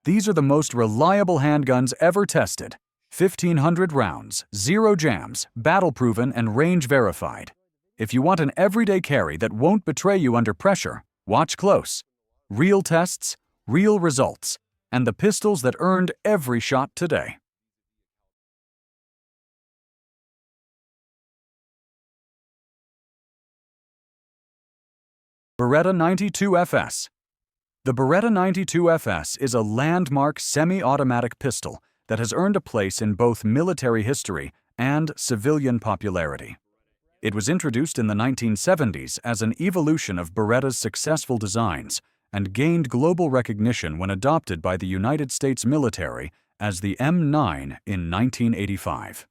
These are the most reliable handguns ever tested. 1,500 rounds, 0 jams, battle-proven and range-verified. If you want an everyday carry that won't betray you under pressure, watch close. Real tests, real results, and the pistols that earned every shot today. Beretta 92FS. The Beretta 92FS is a landmark semi-automatic pistol that has earned a place in both military history and civilian popularity. It was introduced in the 1970s as an evolution of Beretta's successful designs and gained global recognition when adopted by the United States military as the M9 in 1985.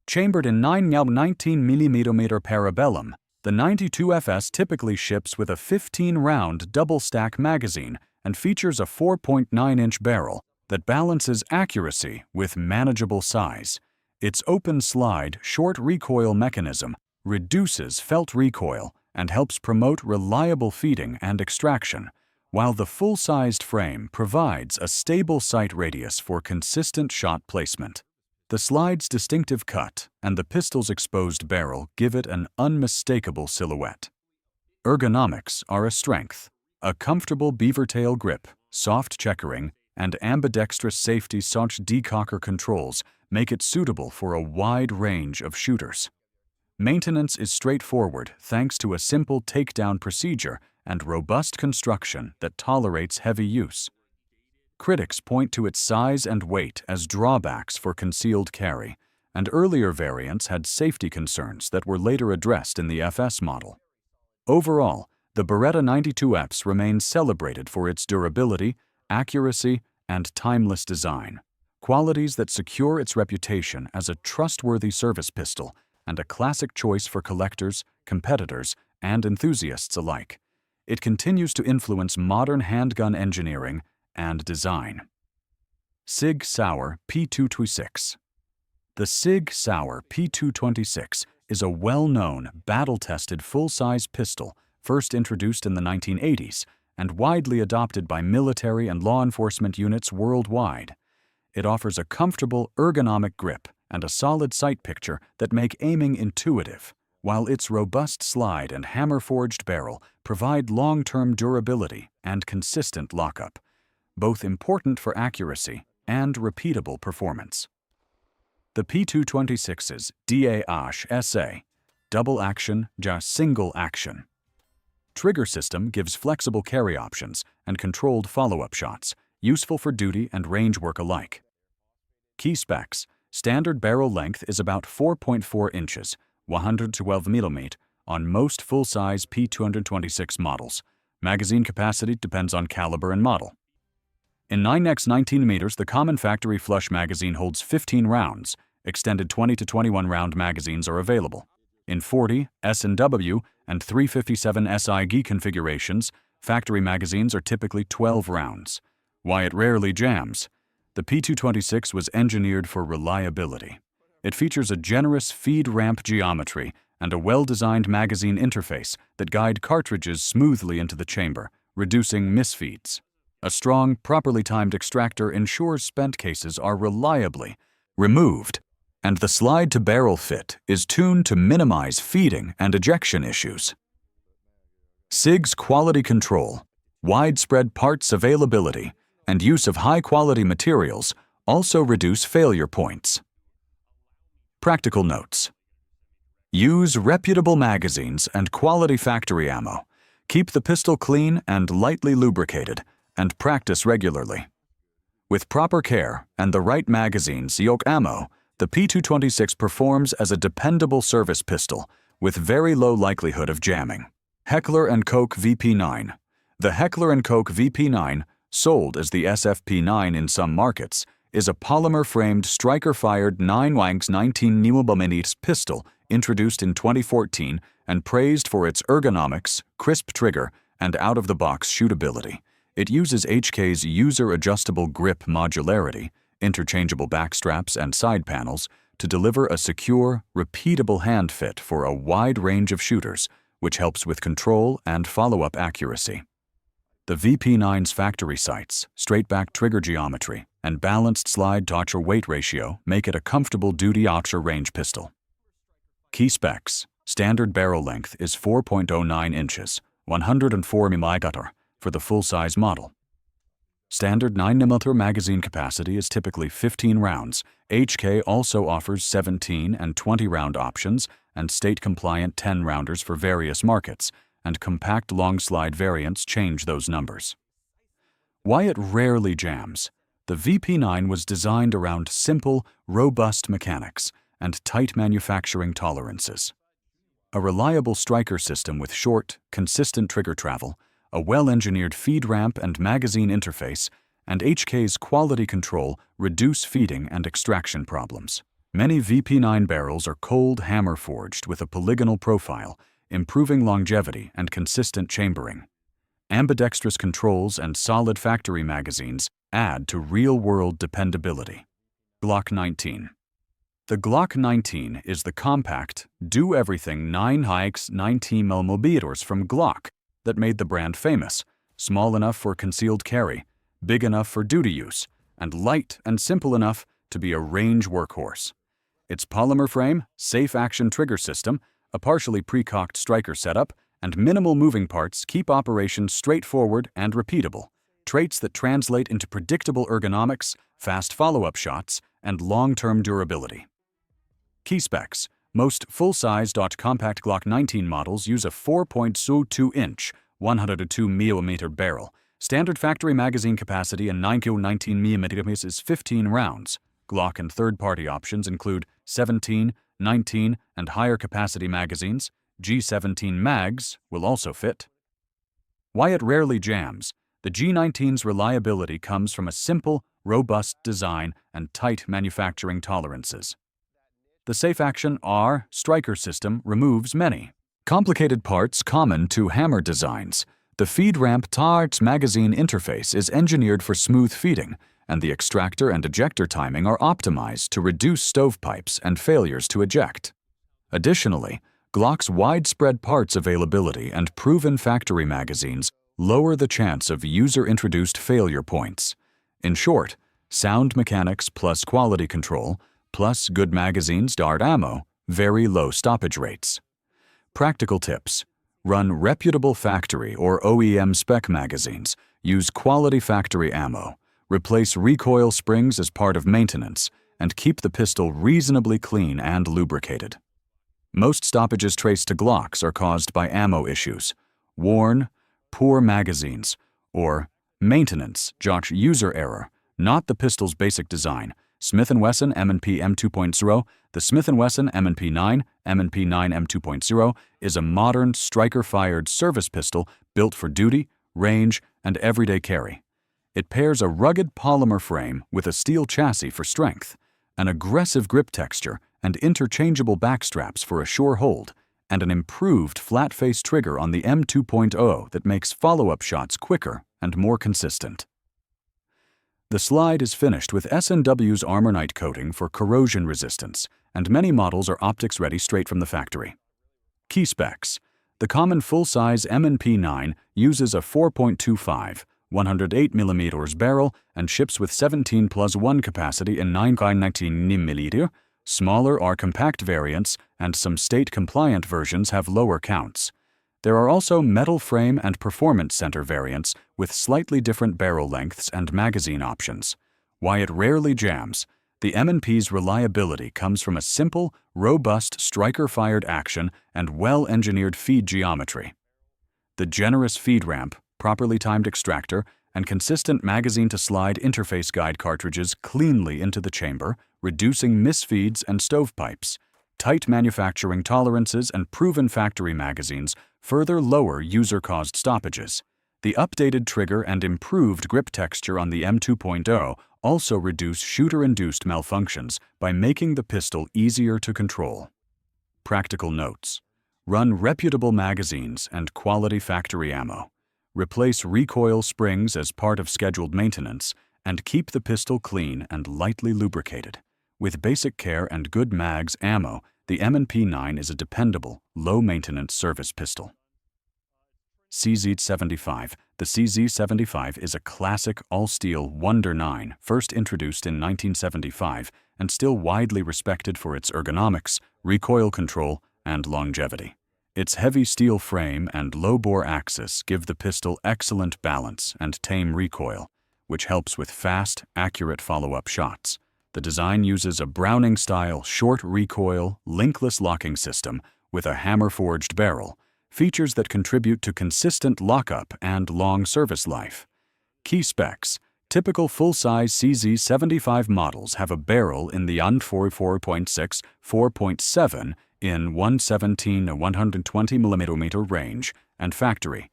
Chambered in 19mm parabellum, the 92FS typically ships with a 15-round double-stack magazine and features a 4.9-inch barrel that balances accuracy with manageable size. Its open-slide, short recoil mechanism reduces felt recoil and helps promote reliable feeding and extraction, while the full-sized frame provides a stable sight radius for consistent shot placement. The slide's distinctive cut and the pistol's exposed barrel give it an unmistakable silhouette. Ergonomics are a strength. A comfortable beaver-tail grip, soft checkering, and ambidextrous safety decocker controls make it suitable for a wide range of shooters. Maintenance is straightforward thanks to a simple takedown procedure and robust construction that tolerates heavy use. Critics point to its size and weight as drawbacks for concealed carry, and earlier variants had safety concerns that were later addressed in the FS model. Overall, the Beretta 92FS remains celebrated for its durability, accuracy, and timeless design, qualities that secure its reputation as a trustworthy service pistol and a classic choice for collectors, competitors, and enthusiasts alike. It continues to influence modern handgun engineering and design. Sig Sauer P226. The Sig Sauer P226 is a well-known, battle-tested full-size pistol first introduced in the 1980s and widely adopted by military and law enforcement units worldwide. It offers a comfortable, ergonomic grip and a solid sight picture that make aiming intuitive, while its robust slide and hammer-forged barrel provide long-term durability and consistent lockup, both important for accuracy and repeatable performance. The P226's DAASH-SA, double action, single action. Trigger system gives flexible carry options and controlled follow-up shots, useful for duty and range work alike. Key specs: standard barrel length is about 4.4 inches, 112 mm, on most full-size P226 models. Magazine capacity depends on caliber and model. In 9x19 meters, the common factory flush magazine holds 15 rounds. Extended 20 to 21 round magazines are available. In 40, S&W, and 357 SIG configurations, factory magazines are typically 12 rounds. Why it rarely jams? The P226 was engineered for reliability. It features a generous feed ramp geometry and a well-designed magazine interface that guide cartridges smoothly into the chamber, reducing misfeeds. A strong, properly timed extractor ensures spent cases are reliably removed, and the slide-to-barrel fit is tuned to minimize feeding and ejection issues. SIG's quality control, widespread parts availability, and use of high-quality materials also reduce failure points. Practical notes: use reputable magazines and quality factory ammo. Keep the pistol clean and lightly lubricated, and practice regularly. With proper care and the right magazines, ammo, the P226 performs as a dependable service pistol with very low likelihood of jamming. Heckler Koch VP9. The Heckler Koch VP9, sold as the SFP9 in some markets, is a polymer-framed striker-fired 9x19mm pistol introduced in 2014 and praised for its ergonomics, crisp trigger, and out-of-the-box shootability. It uses HK's user-adjustable grip modularity, interchangeable backstraps and side panels to deliver a secure, repeatable hand fit for a wide range of shooters, which helps with control and follow-up accuracy. The VP9's factory sights, straight-back trigger geometry, and balanced slide-to-archer weight ratio make it a comfortable duty-archer range pistol. Key specs. Standard barrel length is 4.09 inches, 104 mm for the full-size model. Standard 9mm magazine capacity is typically 15 rounds. HK also offers 17 and 20-round options and state-compliant 10-rounders for various markets, and compact long-slide variants change those numbers. Why it rarely jams. The VP9 was designed around simple, robust mechanics and tight manufacturing tolerances. A reliable striker system with short, consistent trigger travel, a well-engineered feed ramp and magazine interface, and HK's quality control reduce feeding and extraction problems. Many VP9 barrels are cold hammer-forged with a polygonal profile, improving longevity and consistent chambering. Ambidextrous controls and solid factory magazines add to real-world dependability. Glock 19. The Glock 19 is the compact, do-everything 9x19mm from Glock that made the brand famous, small enough for concealed carry, big enough for duty use, and light and simple enough to be a range workhorse. Its polymer frame, safe action trigger system, a partially pre-cocked striker setup, and minimal moving parts keep operations straightforward and repeatable, traits that translate into predictable ergonomics, fast follow-up shots, and long-term durability. Key specs. Most full-sized compact Glock 19 models use a 4.02-inch, 102mm barrel. Standard factory magazine capacity in 9mm is 15 rounds. Glock and third-party options include 17, 19, and higher capacity magazines. G17 mags will also fit. Why it rarely jams. The G19's reliability comes from a simple, robust design and tight manufacturing tolerances. The Safe Action R striker system removes many complicated parts common to hammer designs. The feed ramp to-archer magazine interface is engineered for smooth feeding, and the extractor and ejector timing are optimized to reduce stovepipes and failures to eject. Additionally, Glock's widespread parts availability and proven factory magazines lower the chance of user-introduced failure points. In short, sound mechanics plus quality control, plus good magazines dart ammo, very low stoppage rates. Practical tips. Run reputable factory or OEM spec magazines. Use quality factory ammo. Replace recoil springs as part of maintenance, and keep the pistol reasonably clean and lubricated. Most stoppages traced to Glocks are caused by ammo issues, worn, poor magazines, or maintenance, user error, not the pistol's basic design. Smith & Wesson M&P M2.0. The Smith & Wesson M&P M2.0 M2.0 is a modern striker-fired service pistol built for duty, range, and everyday carry. It pairs a rugged polymer frame with a steel chassis for strength, an aggressive grip texture, and interchangeable backstraps for a sure hold, and an improved flat-face trigger on the M2.0 that makes follow-up shots quicker and more consistent. The slide is finished with S&W's Armor Night coating for corrosion resistance, and many models are optics ready straight from the factory. Key specs. The common full-size M&P 9 uses a 4.25, 108mm barrel and ships with 17+1 capacity in 9x19mm. Smaller or compact variants and some state-compliant versions have lower counts. There are also metal frame and performance center variants with slightly different barrel lengths and magazine options. Why it rarely jams. The M&P's reliability comes from a simple, robust striker-fired action and well-engineered feed geometry. The generous feed ramp, properly timed extractor, and consistent magazine-to-slide interface guide cartridges cleanly into the chamber, reducing misfeeds and stovepipes. Tight manufacturing tolerances and proven factory magazines further lower user-caused stoppages. The updated trigger and improved grip texture on the M2.0 also reduce shooter-induced malfunctions by making the pistol easier to control. Practical notes. Run reputable magazines and quality factory ammo. Replace recoil springs as part of scheduled maintenance, and keep the pistol clean and lightly lubricated. With basic care and good mags ammo, the M&P 9 is a dependable, low-maintenance service pistol. CZ75. The CZ75 is a classic all-steel Wonder 9, first introduced in 1975 and still widely respected for its ergonomics, recoil control, and longevity. Its heavy steel frame and low-bore axis give the pistol excellent balance and tame recoil, which helps with fast, accurate follow-up shots. The design uses a Browning-style short recoil, linkless locking system with a hammer-forged barrel, features that contribute to consistent lockup and long service life. Key specs. Typical full-size CZ75 models have a barrel in the 4.6, 4.7 in 117-120 mm range, and factory.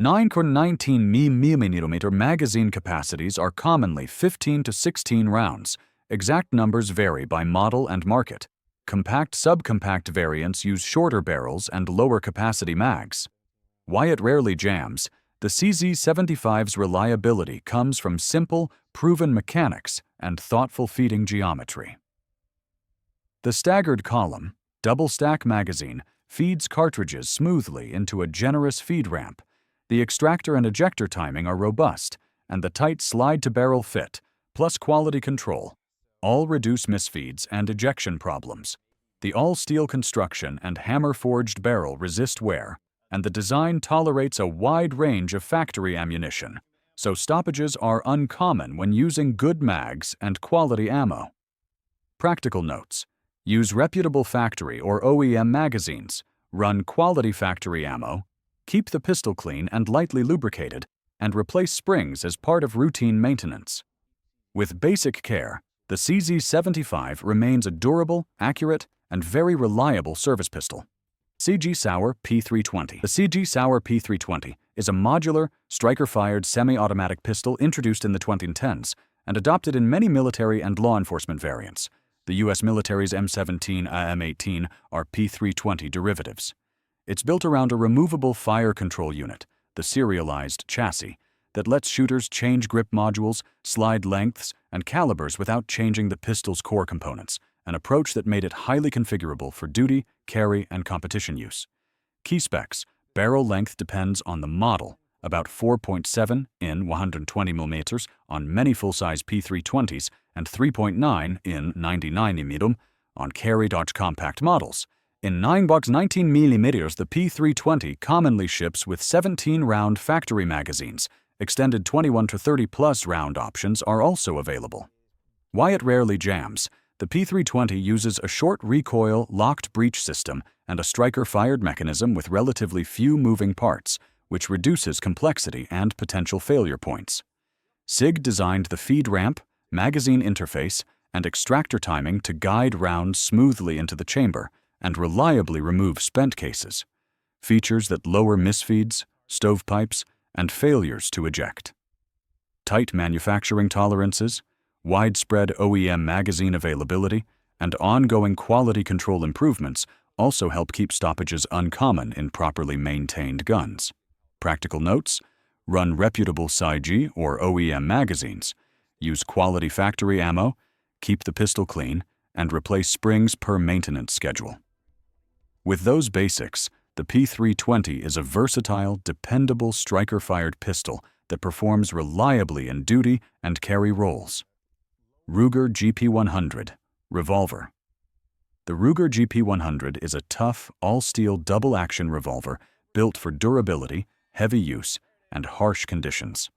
9-19 mm magazine capacities are commonly 15 to 16 rounds. Exact numbers vary by model and market. Compact subcompact variants use shorter barrels and lower capacity mags. Why it rarely jams. The CZ75's reliability comes from simple, proven mechanics and thoughtful feeding geometry. The staggered column, double-stack magazine, feeds cartridges smoothly into a generous feed ramp. The extractor and ejector timing are robust, and the tight slide-to-barrel fit, plus quality control, all reduce misfeeds and ejection problems. The all-steel construction and hammer-forged barrel resist wear, and the design tolerates a wide range of factory ammunition, so stoppages are uncommon when using good mags and quality ammo. Practical notes. Use reputable factory or OEM magazines, run quality factory ammo, keep the pistol clean and lightly lubricated, and replace springs as part of routine maintenance. With basic care, the CZ75 remains a durable, accurate, and very reliable service pistol. Sig Sauer P320. The Sig Sauer P320 is a modular, striker-fired semi-automatic pistol introduced in the 2010s and adopted in many military and law enforcement variants. The U.S. military's M17 and M18 are P320 derivatives. It's built around a removable fire control unit, the serialized chassis, that lets shooters change grip modules, slide lengths, and calibers without changing the pistol's core components, an approach that made it highly configurable for duty, carry, and competition use. Key specs. Barrel length depends on the model, about 4.7 in 120 mm on many full-size P320s and 3.9 in 99 mm on carry-compact models. In 9x 19 mm, the P320 commonly ships with 17-round factory magazines. Extended 21 to 30-plus round options are also available. Why it rarely jams. The P320 uses a short recoil locked breech system and a striker-fired mechanism with relatively few moving parts, which reduces complexity and potential failure points. Sig designed the feed ramp, magazine interface, and extractor timing to guide rounds smoothly into the chamber and reliably remove spent cases. Features that lower misfeeds, stovepipes, and failures to eject. Tight manufacturing tolerances, widespread OEM magazine availability, and ongoing quality control improvements also help keep stoppages uncommon in properly maintained guns. Practical notes. Run reputable SIG or OEM magazines. Use quality factory ammo, keep the pistol clean, and replace springs per maintenance schedule. With those basics, the P320 is a versatile, dependable striker-fired pistol that performs reliably in duty and carry roles. Ruger GP100 Revolver. The Ruger GP100 is a tough, all-steel double-action revolver built for durability, heavy use, and harsh conditions.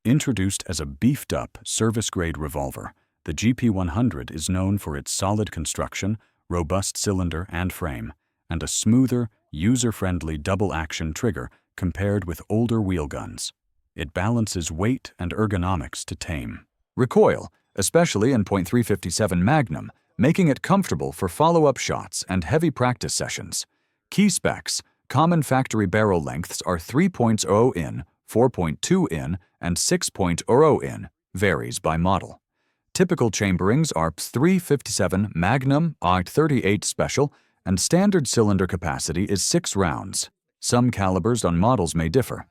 Introduced as a beefed-up, service-grade revolver, the GP100 is known for its solid construction, robust cylinder and frame, and a smoother, user-friendly double-action trigger compared with older wheel guns. It balances weight and ergonomics to tame. Recoil, especially in .357 Magnum, making it comfortable for follow-up shots and heavy practice sessions. Key specs. Common factory barrel lengths are 3.0 in, 4.2 in, and 6.0 in, varies by model. Typical chamberings are .357 Magnum, .38 Special, and standard cylinder capacity is 6 rounds. Some calibers on models may differ.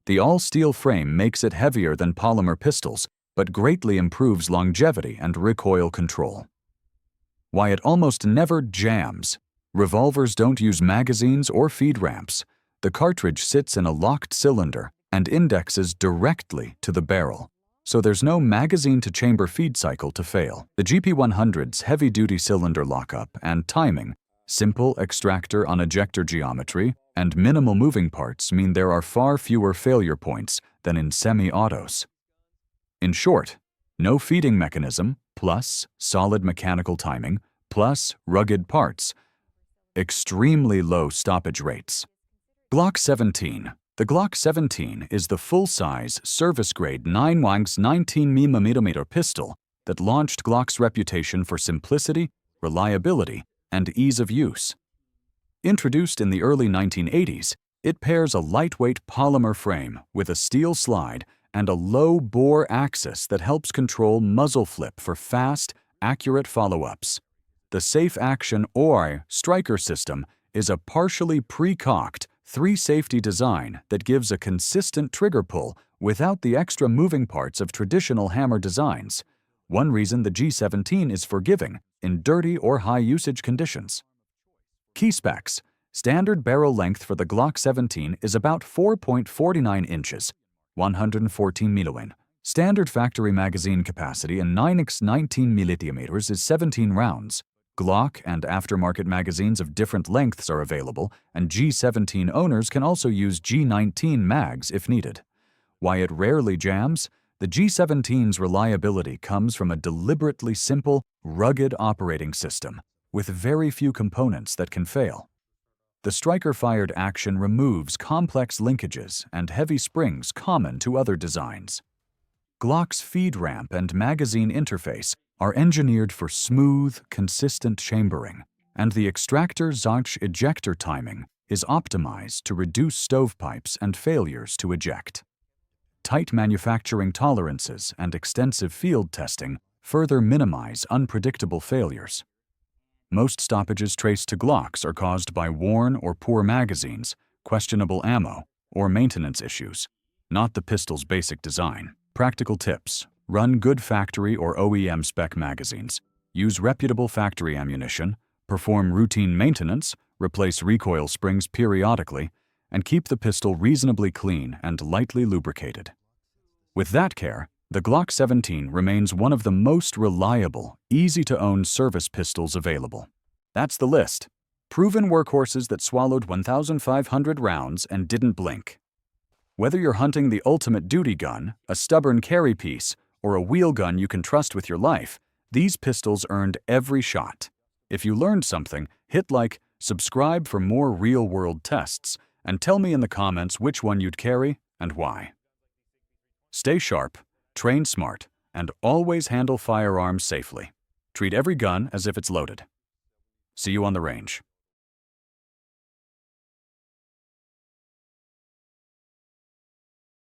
The all-steel frame makes it heavier than polymer pistols, but greatly improves longevity and recoil control. Why it almost never jams. Revolvers don't use magazines or feed ramps. The cartridge sits in a locked cylinder and indexes directly to the barrel, so there's no magazine-to-chamber feed cycle to fail. The GP100's heavy-duty cylinder lockup and timing, simple extractor on ejector geometry, and minimal moving parts mean there are far fewer failure points than in semi-autos. In short, no feeding mechanism, plus solid mechanical timing, plus rugged parts, extremely low stoppage rates. Glock 17. The Glock 17 is the full-size, service-grade 9mm pistol that launched Glock's reputation for simplicity, reliability, and ease of use. Introduced in the early 1980s, it pairs a lightweight polymer frame with a steel slide and a low-bore axis that helps control muzzle flip for fast, accurate follow-ups. The Safe Action or Striker system is a partially pre-cocked, three-safety design that gives a consistent trigger pull without the extra moving parts of traditional hammer designs. One reason the G17 is forgiving in dirty or high-usage conditions. Key specs. Standard barrel length for the Glock 17 is about 4.49 inches, 114 mm. Standard factory magazine capacity in 9x 19mm is 17 rounds. Glock and aftermarket magazines of different lengths are available, and G17 owners can also use G19 mags if needed. Why it rarely jams? The G17's reliability comes from a deliberately simple, rugged operating system with very few components that can fail. The striker-fired action removes complex linkages and heavy springs common to other designs. Glock's feed ramp and magazine interface are engineered for smooth, consistent chambering, and the extractor-Zonch ejector timing is optimized to reduce stovepipes and failures to eject. Tight manufacturing tolerances and extensive field testing further minimize unpredictable failures. Most stoppages traced to Glocks are caused by worn or poor magazines, questionable ammo, or maintenance issues, not the pistol's basic design. Practical tips. Run good factory or OEM spec magazines. Use reputable factory ammunition. Perform routine maintenance. Replace recoil springs periodically. And keep the pistol reasonably clean and lightly lubricated. With that care, the Glock 17 remains one of the most reliable, easy-to-own service pistols available. That's the list. Proven workhorses that swallowed 1,500 rounds and didn't blink. Whether you're hunting the ultimate duty gun, a stubborn carry piece, or a wheel gun you can trust with your life, these pistols earned every shot. If you learned something, hit like, subscribe for more real-world tests, and tell me in the comments which one you'd carry and why. Stay sharp, train smart, and always handle firearms safely. Treat every gun as if it's loaded. See you on the range.